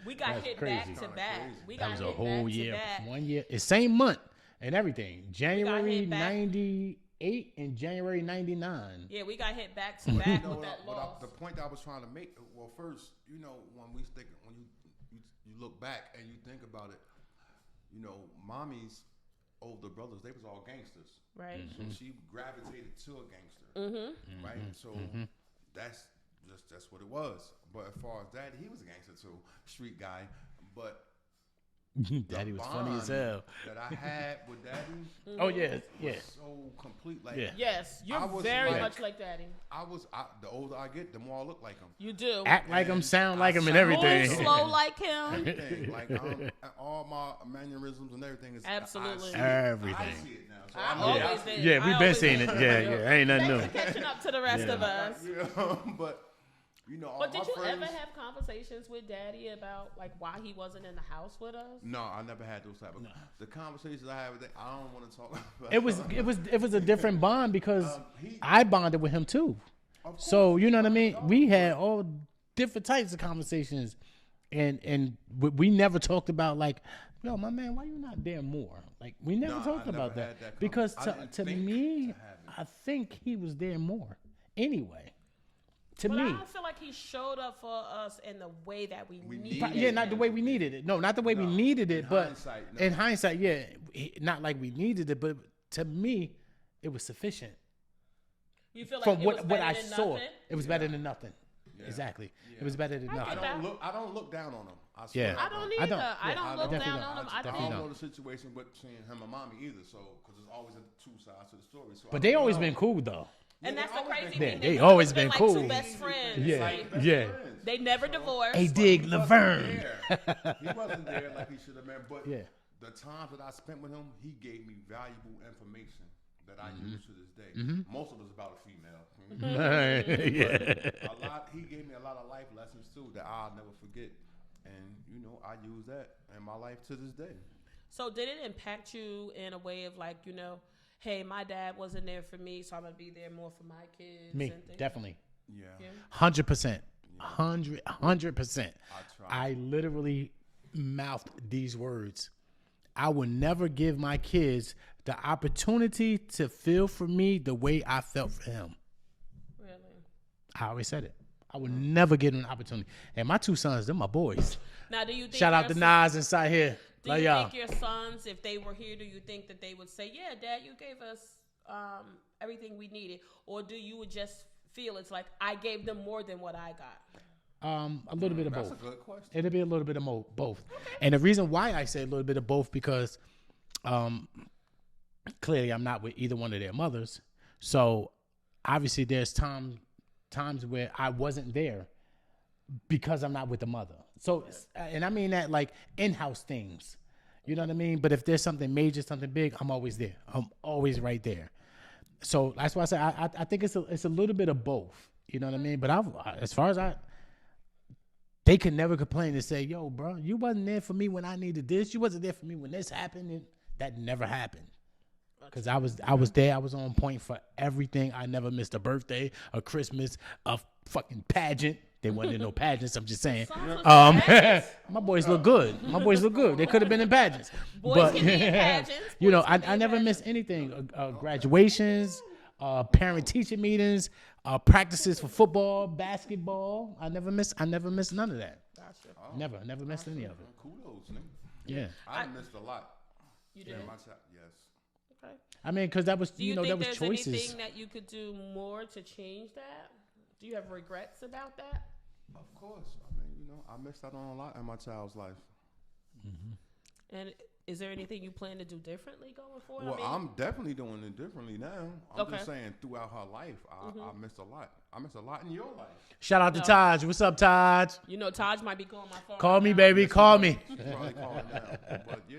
we got hit crazy. back to back. That was a whole year. 1 year. It's same month and everything. January 98 and January 99. Yeah, we got hit back to back with that loss. The point I was trying to make, well, first, when you look back and you think about it, Mommy's older brothers, they was all gangsters. Right. So she gravitated to a gangster. Right. So that's what it was. But as far as that, he was a gangster too, street guy. But Daddy was funny as hell. That I had with Daddy. Oh yeah, yeah. was so complete. Like, Yeah. Yes, you're I was very like- much like Daddy. the older I get, the more I look like him. You do. Act like him, And sound like him, and sound Move everything. slow like him. Everything. Like, all my mannerisms and everything is Absolutely. Everything. I see it now. So I know always that. did. Yeah, I we been always seeing did. it. Yeah. Ain't nothing Thanks for new. catching up to the rest of us. But But did my you friends, ever have conversations with Daddy about like why he wasn't in the house with us? No, I never had those type of. The conversations I had with Daddy, I don't want to talk about. It was a different bond because he- I bonded with him too. Of course. So you know what I mean. We had all different types of conversations, and we never talked about like, yo, my man, why you not there more? Like we never No, talked I never about had that that because I didn't to think me, to have it. I think he was there more anyway. To But me. I don't feel like he showed up for us in the way that we needed. needed Yeah, not the way we needed it. No, not the way we needed it, in but hindsight, no. in hindsight, yeah, not like we needed it, but to me, it was sufficient. You feel like From it was what I better than saw, nothing? it was better than nothing. Exactly, it was better than nothing. I don't look down on him. I swear. Yeah. I don't I either. don't. I don't look Definitely down don't. on him. I I Definitely don't think know the situation between him and mommy either. So, because there's always two sides to the story. So But they always been cool though. and that's the always crazy been thing. they always been been like cool. two best friends. Yeah, Like, yeah. they never divorced. Hey, dig He Laverne. wasn't there like he should have been. But Yeah. the times that I spent with him, he gave me valuable information that I use to this day. Most of it's about a female. Yeah. He gave me a lot of life lessons too that I'll never forget. And I use that in my life to this day. So did it impact you in a way of like, hey, my dad wasn't there for me, so I'm gonna be there more for my kids? Me, and things? definitely, Yeah. 100%, 100%. I tried. I literally mouthed these words. I will never give my kids the opportunity to feel for me the way I felt for him. Really? I always said it. I would never give them an opportunity. And my two sons, they're my boys. Now, do you think Shout out to your Nas inside here. Do Like you y'all. think your sons, if they were here, do you think that they would say, "Yeah, Dad, you gave us everything we needed," or do you would just feel it's like I gave them more than what I got? A little bit of That's both. a good question. It'll be a little bit of both. And the reason why I say a little bit of both because clearly I'm not with either one of their mothers. So obviously there's times where I wasn't there because I'm not with the mother. So, and I mean that like in-house things. You know what I mean? But if there's something major, something big, I'm always there. I'm always right there. So that's why I say I think it's a little bit of both. You know what I mean? But as far as they could never complain and say, "Yo, bro, you wasn't there for me when I needed this. You wasn't there for me when this happened." And that never happened. Because I was there. I was on point for everything. I never missed a birthday, a Christmas, a fucking pageant. They wasn't in no pageants. I'm just saying. My boys look good. My boys look good. They could have been in pageants. Boys can be in pageants. You know, Boys can be I in never pageants. missed anything. Parent-teacher meetings, practices for football, basketball. I never missed none of that. Gotcha. Never missed any of it. Kudos, nigga. Yeah. I missed a lot. You did. In my child, yes. Okay. I mean, because that was, Do you that think was there's choices. anything that you could do more to change that? Do you have regrets about that? Of course. I mean, I missed out on a lot in my child's life. And is there anything you plan to do differently going forward? Well, I mean, I'm definitely doing it differently now. I'm Okay. just saying, throughout her life, I missed a lot. I missed a lot in your life. Shout out to Taj. What's up, Taj? Taj might be calling my phone. Call right me, now. baby. Call me. She's probably calling now. But yeah,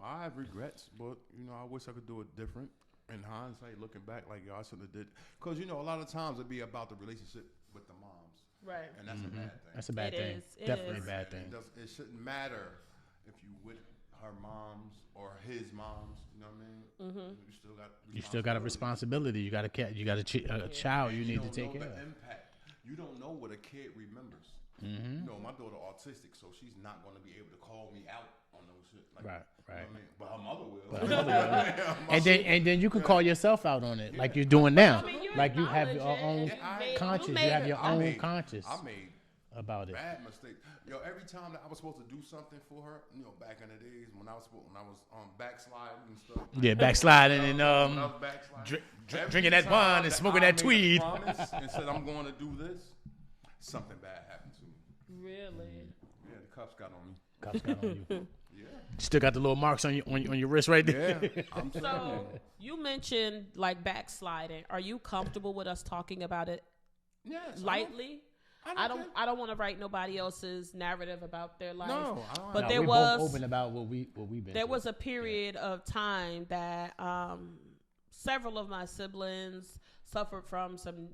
I have regrets, but I wish I could do it different. In hindsight, looking back, like I should have did, because a lot of times it'd be about the relationship with the moms, Right. and that's a bad thing. That's a bad It thing. is. It Definitely is. a bad thing. It shouldn't matter if you with her moms or his moms. You know what I mean? Mm-hmm. You still got a responsibility. You got a child you need to take know care the of. impact. You don't know what a kid remembers. My daughter autistic, so she's not going to be able to call me out on those shit. Like, Right. You know what I mean? But her mother will. And then you can call yourself out on it, like you're doing now. I mean, you Like you have acknowledge your own it. You conscience. You made have it. your own conscience I made about it. bad mistakes. Every time that I was supposed to do something for her, back in the days when I was backsliding and stuff. Yeah, backsliding and When I was backsliding, every drinking that time wine and smoking that I made a tweed. promise and said I'm going to do this, something bad happened to me. Really? Yeah, the cuffs got on me. Cuffs got on you. Yeah. Still got the little marks on your wrist right there. Yeah. I'm telling So you mentioned like backsliding. Are you comfortable with us talking about it you. Yes. lightly? I don't care. I don't want to write nobody else's narrative about their life. No, I don't. But No, there we're was both open about what we've been. there through. was a period of time that several of my siblings suffered from some.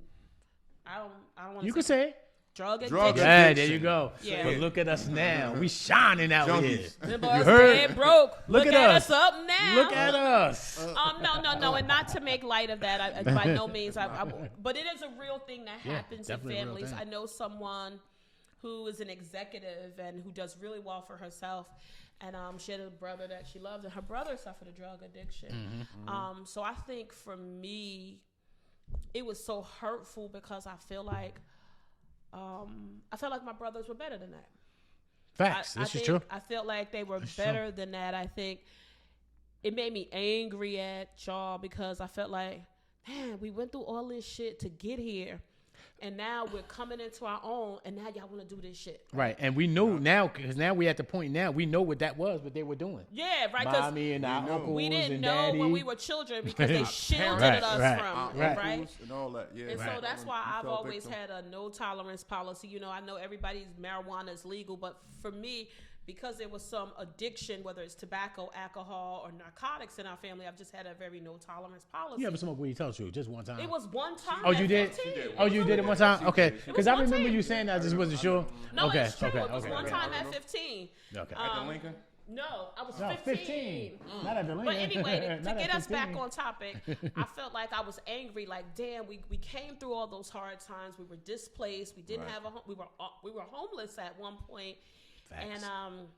I don't want to. You can say it. drug Drug addiction. Yeah, there you go. Yeah. But look at us now. We shining out here. Junkies. Them boys heard? dead broke. Look at us us. up now. Look at us. No, and not to make light of that. I by no means. But it is a real thing that Yeah, happens in definitely a real families. thing. I know someone who is an executive and who does really well for herself. And she had a brother that she loved, and her brother suffered a drug addiction. So I think for me, it was so hurtful because I feel like my brothers were better than that. Facts. This is true. I felt like they were That's better than that. I think it made me angry at y'all because I felt like, man, we went through all this shit to get here. And now we're coming into our own, and now y'all want to do this shit. Right, and we know now because now we at the point now we know what that was, what they were doing. Yeah, right. Because Mommy and our uncles we didn't and know daddy. when we were children because they shielded Right, us right, from right. right. And all that. Yeah. And so that's why You I've fell always victim. had a no tolerance policy. You know, I know everybody's marijuana is legal, but for me, because there was some addiction, whether it's tobacco, alcohol, or narcotics in our family, I've just had a very no tolerance policy. You ever smoke weed? Tell the truth, just one time. It was one time. Oh, at you did? 15. did. Oh, you did it one time? Okay, because I one remember time. you saying that. I just wasn't sure. No, okay, it's true. okay, It was okay. one okay. time at 15. Okay. At the Lincoln? No, I was No, 15. Not at the But Lincoln. anyway, to Not at get us back 15. on topic, I felt like I was angry. Like, damn, we came through all those hard times. We were displaced. We didn't Right. have a home. We were homeless at one point. Facts. And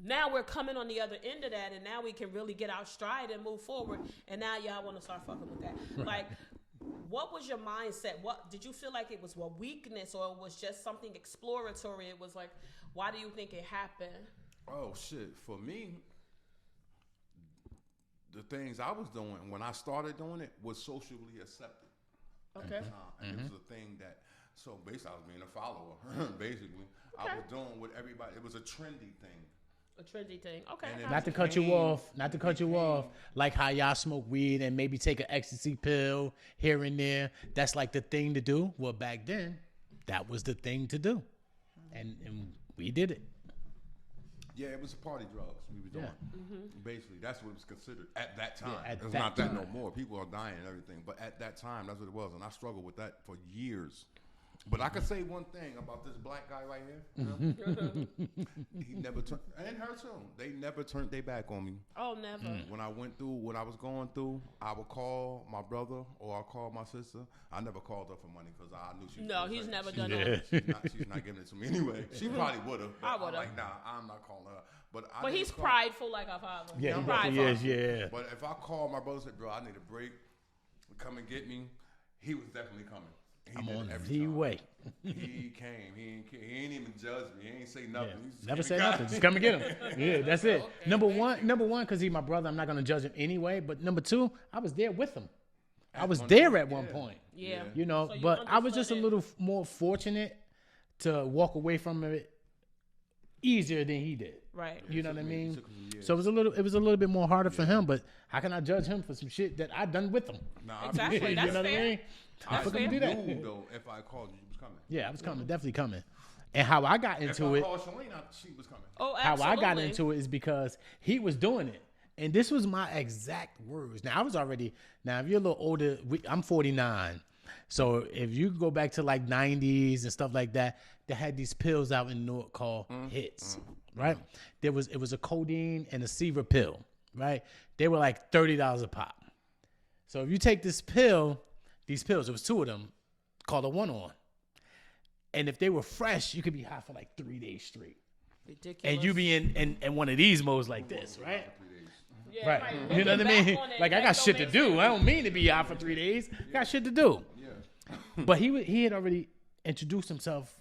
now we're coming on the other end of that, and now we can really get our stride and move forward. And now y'all want to start fucking with that. Like, what was your mindset? What did you feel like it was a weakness, or it was just something exploratory? It was like, why do you think it happened? Oh shit! For me, the things I was doing when I started doing it was socially accepted. Okay. And it was a thing that. So basically, I was being a follower. Basically, I was doing what everybody. It was a trendy thing. A trendy thing. Okay. And I it- got Not to you. cut you off, not to cut you off, like how y'all smoke weed and maybe take an ecstasy pill here and there. That's like the thing to do. Well, back then, that was the thing to do. And we did it. Yeah, it was party drugs we were doing. Yeah. Basically, that's what it was considered at that time. Yeah, at it's that not that no time. more. People are dying and everything, but at that time, that's what it was, and I struggled with that for years. But I could say one thing about this black guy right here. You know? He never turned, and her too. They never turned their back on me. Oh, never. When I went through what I was going through, I would call my brother or I call my sister. I never called her for money because I knew she. No, was he's like, never she's done not- that. She's not giving it to me anyway. She probably would have. I would've. Like, nah, I'm not calling her. But But he's prideful like our father. Yeah, He's he prideful. definitely is, yeah. But if I call my brother and said, bro, I need a break, come and get me, he was definitely coming. He I'm did on every the time. way. He came. He ain't even judge me. He ain't say nothing. Yeah. He just Never came say and got nothing. me. Just come and get him. Yeah, that's it. Okay, Number one, because he's my brother, I'm not gonna judge him anyway. But number two, I was there with him. I was one there point, at one yeah. point. Yeah. You know, So you but I was understood just a it. little more fortunate to walk away from it easier than he did. Right. You know what I mean? took him some years. So it was a little bit more harder for him. But how can I judge him for some shit that I done with him? Nah, Exactly. You That's know what I fair. mean? I How can you do that? knew, though, if I called you, you was coming. Yeah, I was coming, definitely coming. And how I got If into I it, called Shalene, she was coming. Oh, how absolutely. I got into it is because he was doing it. And this was my exact words. Now, I was already, if you're a little older, I'm 49. So if you go back to like 90s and stuff like that, they had these pills out in Newark called hits, right? It was a codeine and a Seaver pill, right? They were like $30 a pop. So if you take these pills, it was two of them, called a one-on. And if they were fresh, you could be high for like 3 days straight. Ridiculous. And you be in one of these modes like this, right? Yeah, Right. You know what I Looking mean? back on it, Like I that got don't shit to make do. sense. I don't mean to be out for 3 days. Got shit to do. Yeah. But he had already introduced himself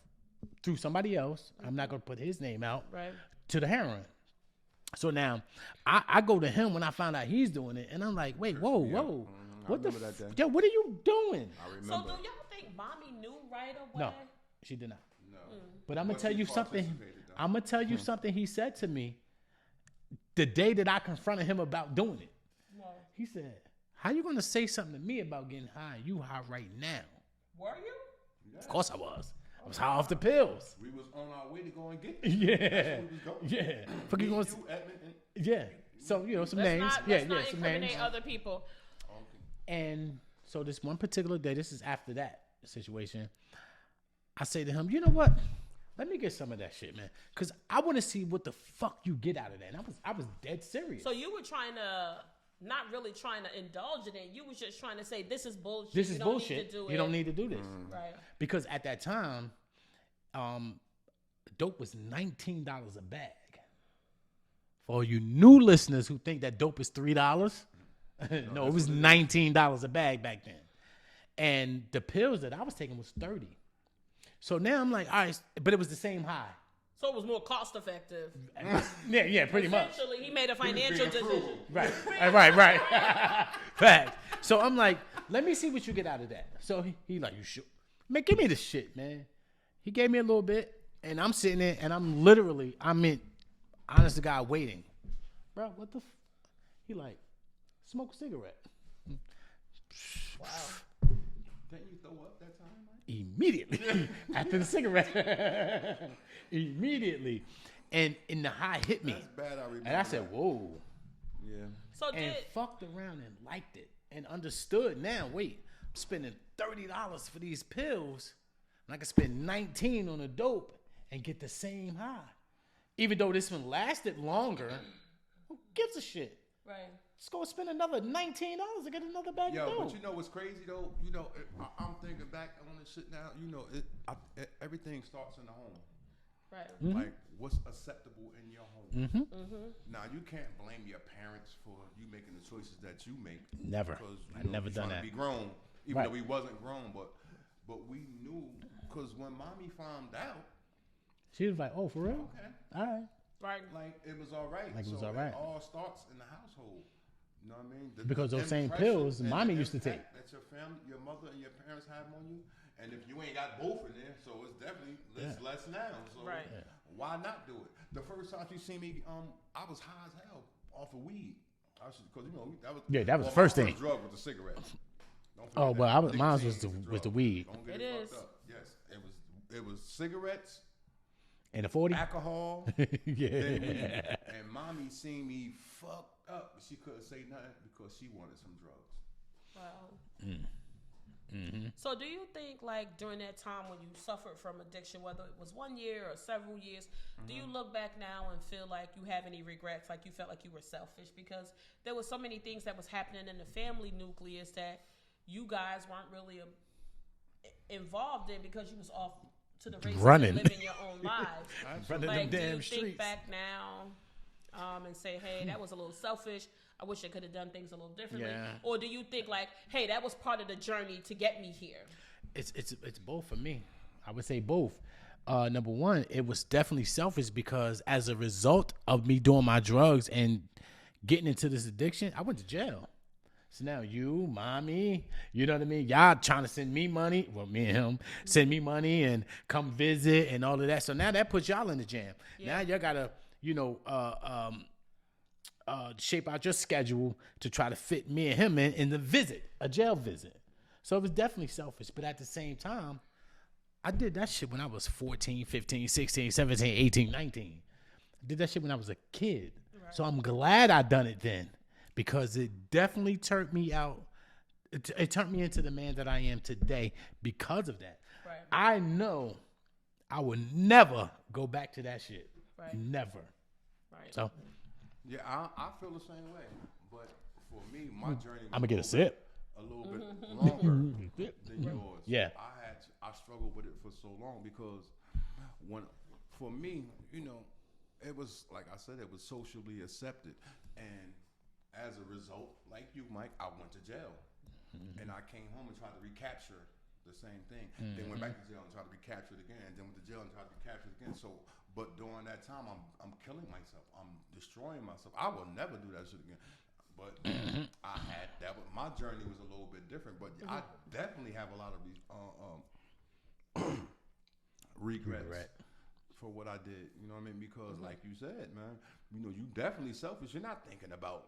through somebody else. I'm not gonna put his name out Right. to the heroin. So now I go to him when I find out he's doing it, and I'm like, wait, whoa. I What the remember that day. yo, what are you doing? I So remember. do y'all think mommy knew right away? No, she did not. No. But I'm gonna But tell she you something. participated, though. I'm gonna tell you something he said to me the day that I confronted him about doing it. Wow. He said, "How you gonna say something to me about getting high? You high right now?" Were you? Of course I was. I was high off the pills. We was on our way to go and get it. Yeah, That's where we was going. yeah. Me, Fuck you gonna? you, Edmund, and Yeah. So some Let's names. not, Yeah, let's not some names. incriminate other people. And so this one particular day, this is after that situation, I say to him, "You know what? Let me get some of that shit, man, because I want to see what the fuck you get out of that." And I was dead serious. So you were trying to, not really trying to indulge in it. You was just trying to say, this is bullshit. This is you don't bullshit. Need to do you don't need to do this. Right. Because at that time, dope was $19 a bag. For all you new listeners who think that dope is $3, no, it was $19 a bag back then. And the pills that I was taking was $30. So now I'm like, all right, but it was the same high. So it was more cost effective. Yeah, pretty much. Essentially, he made a financial decision. Right. Fact. So I'm like, let me see what you get out of that. So he like, you sure? Man, give me the shit, man. He gave me a little bit, and I'm sitting there, and I'm honest to God, waiting. Bro, what the? He like, smoke a cigarette. Wow. Didn't you throw up that time, Mike? Immediately after the cigarette. Immediately. And the high hit me. That's bad, I remember. And I said, whoa. Yeah. So And fucked around and liked it. And understood now, wait, I'm spending $30 for these pills. And I can spend $19 on a dope and get the same high. Even though this one lasted longer, who gives a shit? Right. Let's go spend another $19 to get another bag of dope. But you know what's crazy though? You know, I'm thinking back on this shit now. You know, everything starts in the home. Right. Mm-hmm. Like, what's acceptable in your home? Mm-hmm. Mm-hmm. Now, you can't blame your parents for you making the choices that you make. Never. Because I've never done that. To be grown, even Right. though we wasn't grown, but we knew. Because when mommy found out, She was like, oh, for real? okay, All right. Right. like it was all right. Like it was so all right. It all starts in the household. You know what I mean? Because those same impression pills and mommy the used to take. impact that your family, your mother, and your parents have on you. And if you ain't got both in there, so it's definitely less now. So Right. why not do it? The first time you see me, I was high as hell off of weed. Because you know that was the first thing. My drug was the cigarette. Don't forget Oh, that. well, mine Nicotine was the drug. weed. Don't get It it is. fucked up. Yes, it was cigarettes, And a 40? alcohol, Yeah. then weed. And mommy seen me fucked up, but she couldn't say nothing because she wanted some drugs. Wow. Mm-hmm. So do you think, like, during that time when you suffered from addiction, whether it was 1 year or several years, do you look back now and feel like you have any regrets, like you felt like you were selfish? Because there was so many things that was happening in the family nucleus that you guys weren't really involved in because you was off to the races Running. and living your own lives. Running Like, them do you damn think streets. back now and say, hey, that was a little selfish. I wish I could have done things a little differently. Yeah. Or do you think like, hey, that was part of the journey to get me here? It's both for me. I would say both. Number one, it was definitely selfish because as a result of me doing my drugs and getting into this addiction, I went to jail. So now you, mommy, you know what I mean? Y'all trying to send me money. Well, me and him send me money and come visit and all of that. So now that puts y'all in the jam. Yeah. Now y'all gotta, shape out your schedule to try to fit me and him in the visit, a jail visit. So it was definitely selfish. But at the same time, I did that shit when I was 14, 15, 16, 17, 18, 19. I did that shit when I was a kid. Right. So I'm glad I done it then because it definitely turned me out. It turned me into the man that I am today because of that. Right. I know I will never go back to that shit. Right. Never. Right. So Yeah, I feel the same way. But for me, my journey was I'm gonna get a sip. a little bit longer than yours. Yeah. I struggled with it for so long because for me, it was like I said, it was socially accepted, and as a result, like you, Mike, I went to jail, and I came home and tried to recapture the same thing. Then went back to jail and tried to recapture it again. Then went to jail and tried to recapture it again. So, but during that time, I'm killing myself. I'm destroying myself. I will never do that shit again. But I had that. My journey was a little bit different. But I definitely have a lot of regrets for what I did. You know what I mean? Because like you said, man, you know, you definitely selfish. You're not thinking about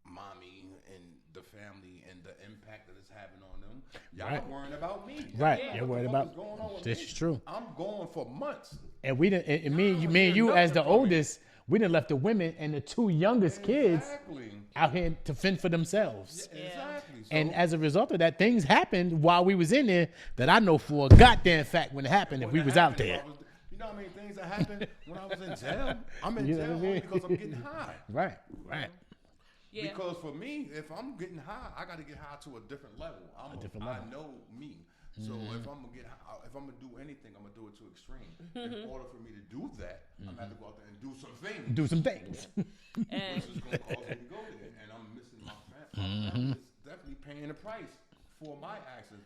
mommy and the family and the impact that it's having on them. Y'all worrying about me. Right. Yeah. You're worried about. This is true. I'm going for months. And we didn't. And me and you as the oldest, we didn't left the women and the two youngest kids out here to fend for themselves. Yeah, exactly. So, And as a result of that, things happened while we was in there that I know for a goddamn fact when it happened if we was out there. You know what I mean? Things that happened when I was in jail. I'm in jail only because I'm getting high. Right. Yeah. Because for me, if I'm getting high, I got to get high to a different level. I know me. So if I'm gonna get high, if I'm gonna do anything, I'm gonna do it to extreme. In order for me to do that, I'm gonna have to go out there and do some things. Do some things. And Which is gonna cause me to go there, and I'm missing my family. It's definitely paying the price for my actions,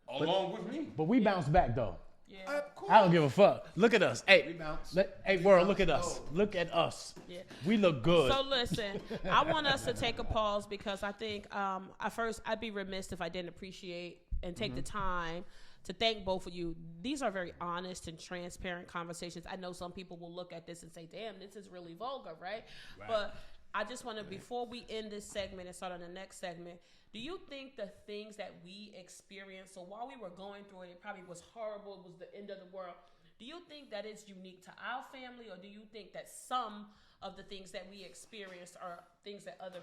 along with me. But we bounced back though. yeah. Of course. I don't give a fuck. Look at us. Hey, We bounce. hey, world, look at us. Look at us. Yeah. We look good. So listen, I want us to take a pause because I think at first I'd be remiss if I didn't appreciate and take the time to thank both of you. These are very honest and transparent conversations. I know some people will look at this and say, damn, this is really vulgar, right? But I just want to, before we end this segment and start on the next segment, do you think the things that we experienced, so while we were going through it, it probably was horrible, it was the end of the world, do you think that it's unique to our family, or do you think that some of the things that we experienced are things that other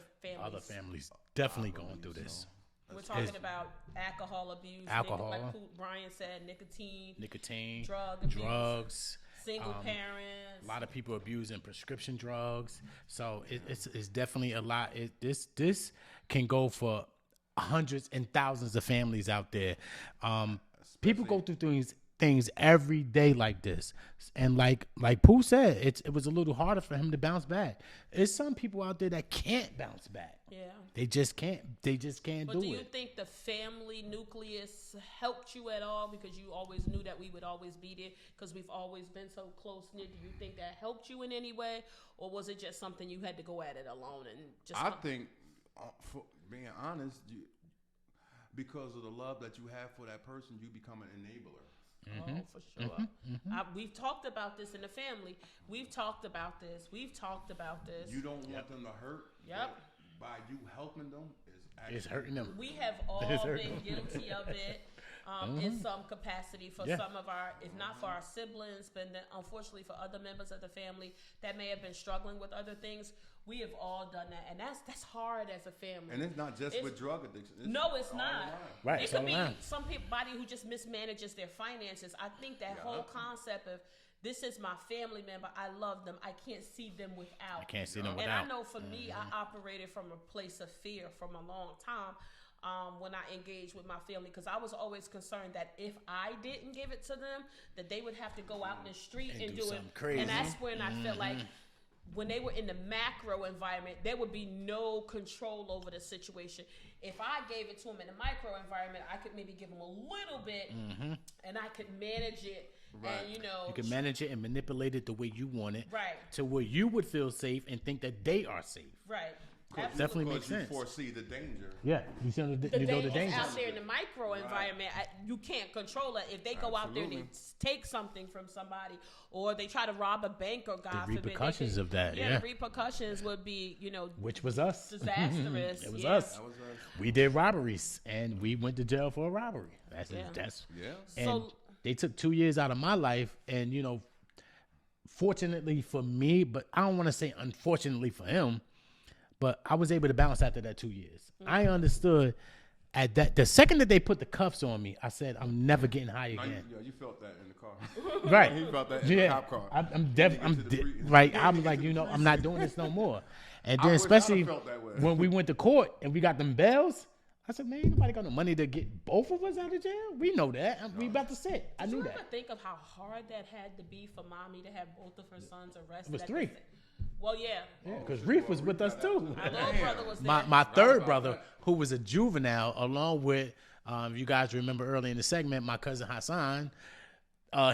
families definitely going through this. We're talking about alcohol abuse, Alcohol. like Brian said, nicotine, drugs, single parents. a lot of people abusing prescription drugs. So it's definitely a lot. This can go for hundreds and thousands of families out there. People go through things every day like this, and like Pooh said, it was a little harder for him to bounce back. There's some people out there that can't bounce back. Yeah. They just can't do it. But do you think the family nucleus helped you at all, because you always knew that we would always be there because we've always been so close knit? Do you think that helped you in any way, or was it just something you had to go at it alone and just? I think, for being honest, because of the love that you have for that person, you become an enabler. Oh, for sure. We've talked about this in the family. We've talked about this. You don't want them to hurt. Yep. By you helping them, It's hurting them. We have all been guilty of it in some capacity for some of our, if not for our siblings, but then unfortunately for other members of the family that may have been struggling with other things. We have all done that, and that's hard as a family. And it's not just with drug addiction. It's not. Right. It could be somebody who just mismanages their finances. I think that whole concept of, this is my family member, I love them, I can't see them without. And I know for me, I operated from a place of fear from a long time when I engaged with my family, because I was always concerned that if I didn't give it to them, that they would have to go out in the street and do it. Crazy. And that's when I felt like, when they were in the macro environment, there would be no control over the situation. If I gave it to them in the micro environment, I could maybe give them a little bit, and I could manage it. Right. And You can manage it and manipulate it the way you want it. Right. To where you would feel safe and think that they are safe. Right. Definitely makes sense. You foresee the danger. Yeah. You know the danger. Out there in the micro environment, you can't control it. If they go out there and they take something from somebody, or they try to rob a bank, or God forbid, repercussions of that. the repercussions would be, which was us. Disastrous. It was Yes. us. We did robberies, and we went to jail for a robbery. That's Yeah. And they took 2 years out of my life, and fortunately for me, but I don't want to say unfortunately for him, but I was able to bounce after that 2 years. I understood at that the second that they put the cuffs on me, I said, I'm never getting high again. You felt that in the car. Right. You felt that in the cop car. Right. I'm like, I'm not doing this no more. And then wish I'd especially have felt that way. when we went to court and we got them bells, I said, man, ain't nobody got no money to get both of us out of jail. We know that. We about to sit. I knew Did you that. ever think of how hard that had to be for mommy to have both of her sons arrested? It was 3. Well, yeah. Yeah, because Reef was with us too. My little brother was there. My third brother, who was a juvenile, along with, you guys remember early in the segment, my cousin Hassan,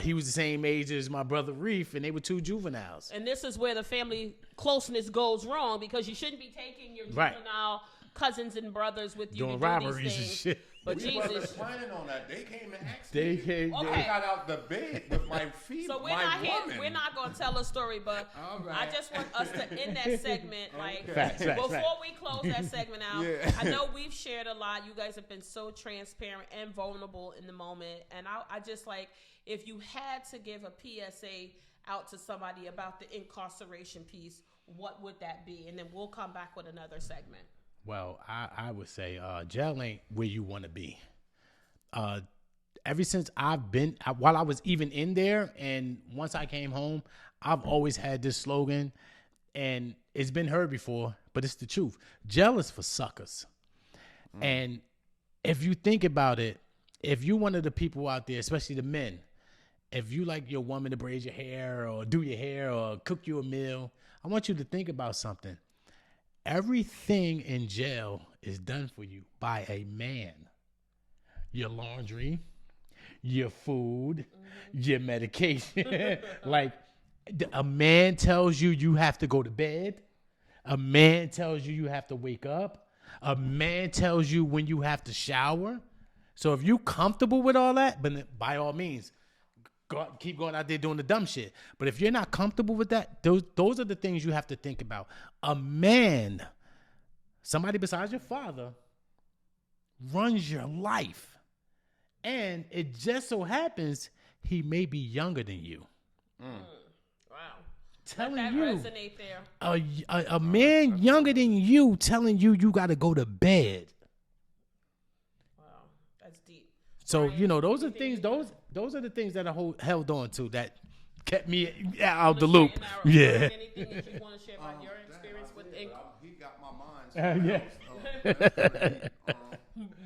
he was the same age as my brother Reef, and they were 2 juveniles. And this is where the family closeness goes wrong, because you shouldn't be taking your juvenile cousins and brothers with you Doing to do robberies these and things. shit. But We wasn't Jesus. planning on that. They came and asked They me. came. Okay. I got out the bed with my feet. So we're my not here. woman. We're not gonna tell a story, but All I right. just want us to end that segment. Like Facts, before facts. we close that segment out, Yeah. I know we've shared a lot. You guys have been so transparent and vulnerable in the moment, and I just like if you had to give a PSA out to somebody about the incarceration piece, what would that be? And then we'll come back with another segment. Well, I would say jail ain't where you want to be. Ever since I've been, while I was even in there, and once I came home, I've always had this slogan, and it's been heard before, but it's the truth. Jail is for suckers. And if you think about it, if you one of the people out there, especially the men, if you like your woman to braid your hair or do your hair or cook you a meal, I want you to think about something. Everything in jail is done for you by a man. Your laundry, your food, your medication. Like a man tells you you have to go to bed. A man tells you you have to wake up. A man tells you when you have to shower. So if you comfortable with all that, but by all means, keep going out there doing the dumb shit. But if you're not comfortable with that, those are the things you have to think about. A man, somebody besides your father, runs your life. And it just so happens he may be younger than you. Wow. Telling Let that you, resonate there. a man younger than you telling you got to go to bed. Wow, that's deep. So, Brian, those are anything things, you those are the things that I held on to that kept me out of the wanna loop. share in our- Yeah. Anything that you want to share about your experience with He got my mind.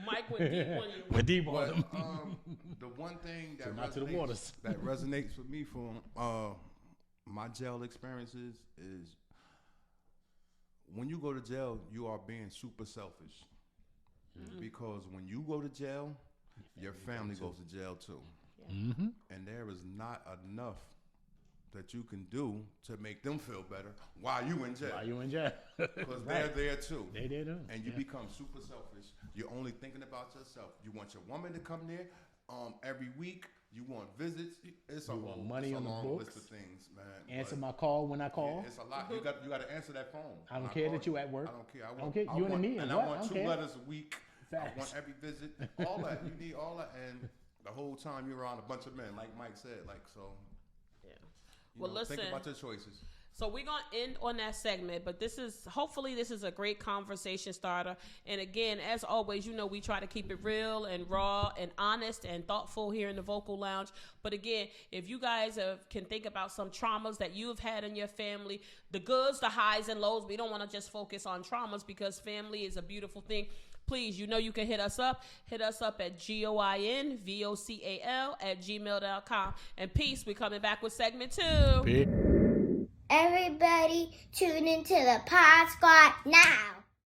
Mike went deep on you. With deep on But them. the one thing that not to the waters. that resonates with me from my jail experiences is when you go to jail, you are being super selfish. Because when you go to jail, your family goes to jail too. Mm-hmm. And there is not enough that you can do to make them feel better while you in jail. Why you in jail? Because they're there too. They did too. And you become super selfish. You're only thinking about yourself. You want your woman to come there every week. You want visits. It's a You want money it's a on the long books. list of things, man. Answer But, my call when I call. yeah, it's a lot. You got to answer that phone. I don't when care call that you at work. I don't care. I don't care. You and want, me and I what? I want don't 2 care. letters a week. I Facts. want every visit. All that. You need all that. And the whole time you're around a bunch of men, like Mike said. Like, so. Yeah. You Well, know, listen. think about your choices. So we're going to end on that segment, but hopefully this is a great conversation starter. And again, as always, we try to keep it real and raw and honest and thoughtful here in the Vocal Lounge. But again, if you guys can think about some traumas that you've had in your family, the goods, the highs and lows, we don't want to just focus on traumas because family is a beautiful thing. Please, you can hit us up. Hit us up at goinvocal@gmail.com. And peace, we're coming back with segment 2. Everybody tune into the Pod Squad now.